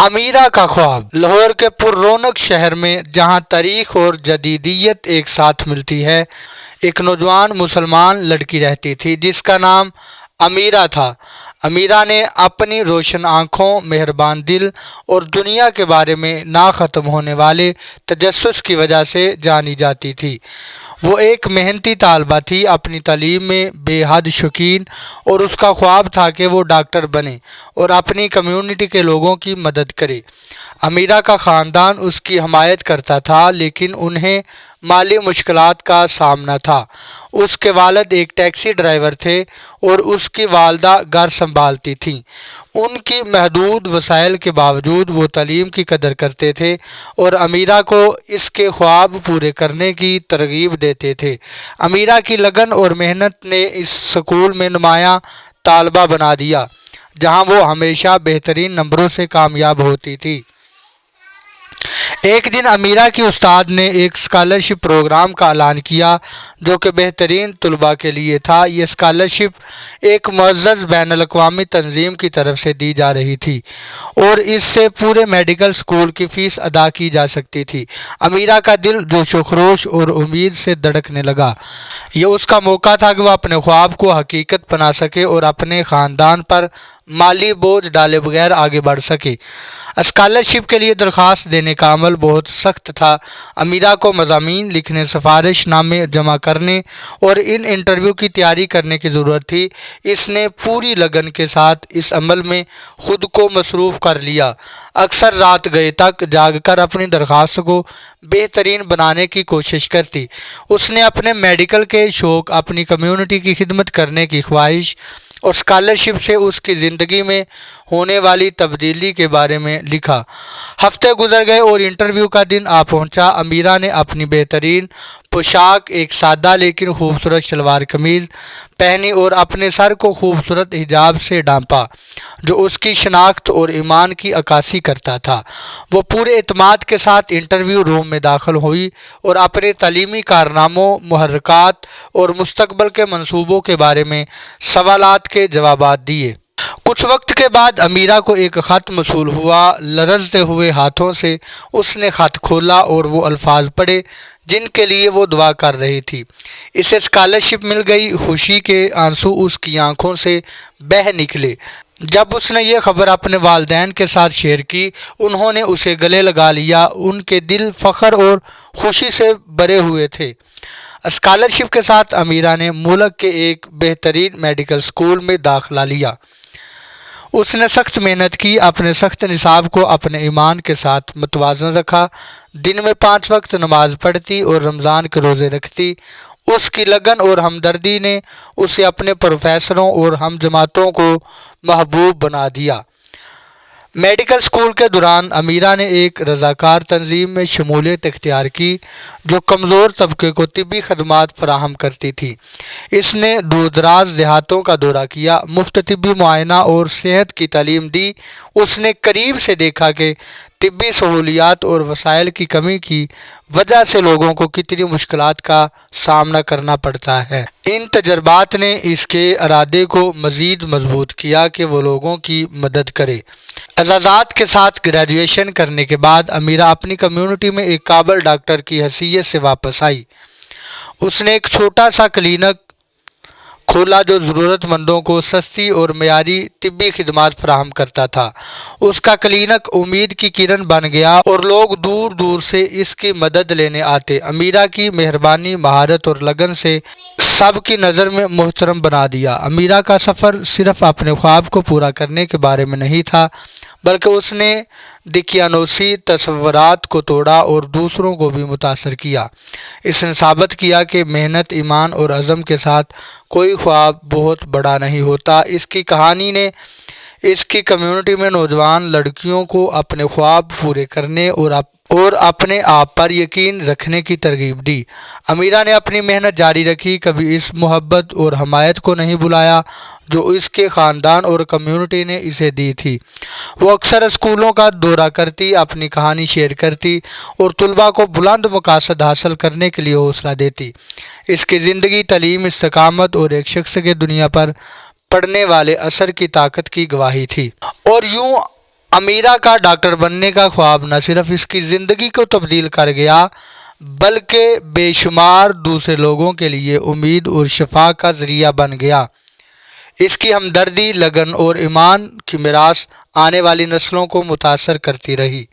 अमीरा का ख्वाब। लाहौर के पुररौनक शहर में जहां तारीख और जदीदियत एक साथ मिलती है, एक नौजवान मुसलमान लड़की रहती थी जिसका नाम अमीरा था। अमीरा ने अपनी रोशन आँखों, मेहरबान दिल और दुनिया के बारे में ना ख़त्म होने वाले तजस्सुस की वजह से जानी जाती थी। वो एक मेहनती तालबा थी, अपनी तालीम में बेहद शौकीन, और उसका ख्वाब था कि वो डॉक्टर बने और अपनी कम्युनिटी के लोगों की मदद करे। अमीरा का ख़ानदान उसकी हमायत करता था, लेकिन उन्हें माली मुश्किलात का सामना था। उसके वालिद एक टैक्सी ड्राइवर थे और उसकी वालदा घर संभालती थीं। उनकी महदूद वसाइल के बावजूद वो तालीम की कदर करते थे और अमीरा को इसके ख्वाब पूरे करने की तरगीब देते थे। अमीरा की लगन और मेहनत ने इस स्कूल में नुमायाँ तालबा बना दिया, जहाँ वो हमेशा बेहतरीन नंबरों से कामयाब होती थी। एक दिन अमीरा की उस्ताद ने एक स्कॉलरशिप प्रोग्राम का ऐलान किया जो कि बेहतरीन तलबा के लिए था। ये स्कॉलरशिप एक मुअज़्ज़ज़ बैनुल अक़वामी तंजीम की तरफ से दी जा रही थी और इससे पूरे मेडिकल स्कूल की फ़ीस अदा की जा सकती थी। अमीरा का दिल जोश व खरोश और उम्मीद से धड़कने लगा। ये उसका मौका था कि वह अपने ख्वाब को हकीकत बना सके और अपने ख़ानदान पर माली बोझ डाले बगैर आगे बढ़ सके। स्कॉलरशिप के लिए दरख्वास्त देने का अमल बहुत सख्त था। अमीरा को मज़ामीन लिखने, सिफारिशनामे जमा करने और इन इंटरव्यू की तैयारी करने की ज़रूरत थी। इसने पूरी लगन के साथ इस अमल में ख़ुद को मसरूफ़ कर लिया। अक्सर रात गए तक जागकर अपनी दरख्वास्त को बेहतरीन बनाने की कोशिश करती। उसने अपने मेडिकल के शौक़, अपनी कम्युनिटी की खिदमत करने की ख्वाहिश और स्कॉलरशिप से उसकी ज़िंदगी में होने वाली तब्दीली के बारे में लिखा। हफ्ते गुजर गए और इंटरव्यू का दिन आ पहुंचा। अमीरा ने अपनी बेहतरीन पोशाक, एक सादा लेकिन खूबसूरत शलवार कमीज़ पहनी और अपने सर को खूबसूरत हिजाब से ढांपा जो उसकी शनाख्त और ईमान की अक्कासी करता था। वो पूरे एतमाद के साथ इंटरव्यू रूम में दाखिल हुई और अपने तालीमी कारनामों, मुहर्रकात और मुस्तकबिल के मंसूबों के बारे में सवालात के जवाबात दिए। कुछ वक्त के बाद अमीरा को एक ख़त मौसूल हुआ। लरजते हुए हाथों से उसने ख़त खोला और वो अल्फाज पढ़े जिनके लिए वो दुआ कर रही थी। इसे स्कॉलरशिप मिल गई। खुशी के आंसू उसकी आंखों से बह निकले जब उसने ये खबर अपने वालिदैन के साथ शेयर की। उन्होंने उसे गले लगा लिया। उनके दिल फ़ख्र और खुशी से भरे हुए थे। स्कॉलरशिप के साथ अमीरा ने मुल्क के एक बेहतरीन मेडिकल स्कूल में दाखिला लिया। उसने सख्त मेहनत की, अपने सख्त निसाब को अपने ईमान के साथ मुतवाज़न रखा। दिन में 5 वक्त नमाज पढ़ती और रमज़ान के रोज़े रखती। उसकी लगन और हमदर्दी ने उसे अपने प्रोफेसरों और हम जमातों को महबूब बना दिया। मेडिकल स्कूल के दौरान अमीरा ने एक रज़ाकार तंजीम में शमूलियत इख्तियार की जो कमज़ोर तबके को तिब्बी खदमात फराहम करती थी। इसने दूर दराज देहातों का दौरा किया, मुफ्त तिब्बी मुआयना और सेहत की तालीम दी। उसने करीब से देखा कि तिब्बी सहूलियात और वसाइल की कमी की वजह से लोगों को कितनी मुश्किलात का सामना करना पड़ता है। इन तजर्बात ने इसके इरादे को मज़ीद मजबूत किया कि वो लोगों की मदद करे। एजाज़ात के साथ ग्रेजुएशन करने के बाद अमीरा अपनी कम्युनिटी में एक काबिल डॉक्टर की हैसियत से वापस आई। उसने एक छोटा सा क्लिनिक खोला जो ज़रूरतमंदों को सस्ती और मयारी तिब्बी खिदमात फराहम करता था। उसका क्लिनिक उम्मीद की किरण बन गया और लोग दूर दूर से इसकी मदद लेने आते। अमीरा की मेहरबानी, महारत और लगन से सबकी नज़र में मोहतरम बना दिया। अमीरा का सफ़र सिर्फ़ अपने ख्वाब को पूरा करने के बारे में नहीं था, बल्कि उसने दिकियानोसी तसव्वुरात को तोड़ा और दूसरों को भी मुतासर किया। इसने साबित किया कि मेहनत, ईमान और अज़म के साथ कोई ख्वाब बहुत बड़ा नहीं होता। इसकी कहानी ने इसकी कम्युनिटी में नौजवान लड़कियों को अपने ख्वाब पूरे करने और अपने आप पर यकीन रखने की तरगीब दी। अमीरा ने अपनी मेहनत जारी रखी, कभी इस मोहब्बत और हमायत को नहीं बुलाया जो इसके ख़ानदान और कम्युनिटी ने इसे दी थी। वो अक्सर स्कूलों का दौरा करती, अपनी कहानी शेयर करती और तलबा को बुलंद मकासद हासिल करने के लिए हौसला देती। इसकी ज़िंदगी तालीम, इस्तिकामत और एक शख्स के दुनिया पर पड़ने वाले असर की ताकत की गवाही थी। और यूँ امیرہ کا ڈاکٹر بننے کا خواب نہ صرف اس کی زندگی کو تبدیل کر گیا بلکہ بے شمار دوسرے لوگوں کے لیے امید اور شفا کا ذریعہ بن گیا۔ اس کی ہمدردی، لگن اور ایمان کی میراث آنے والی نسلوں کو متاثر کرتی رہی۔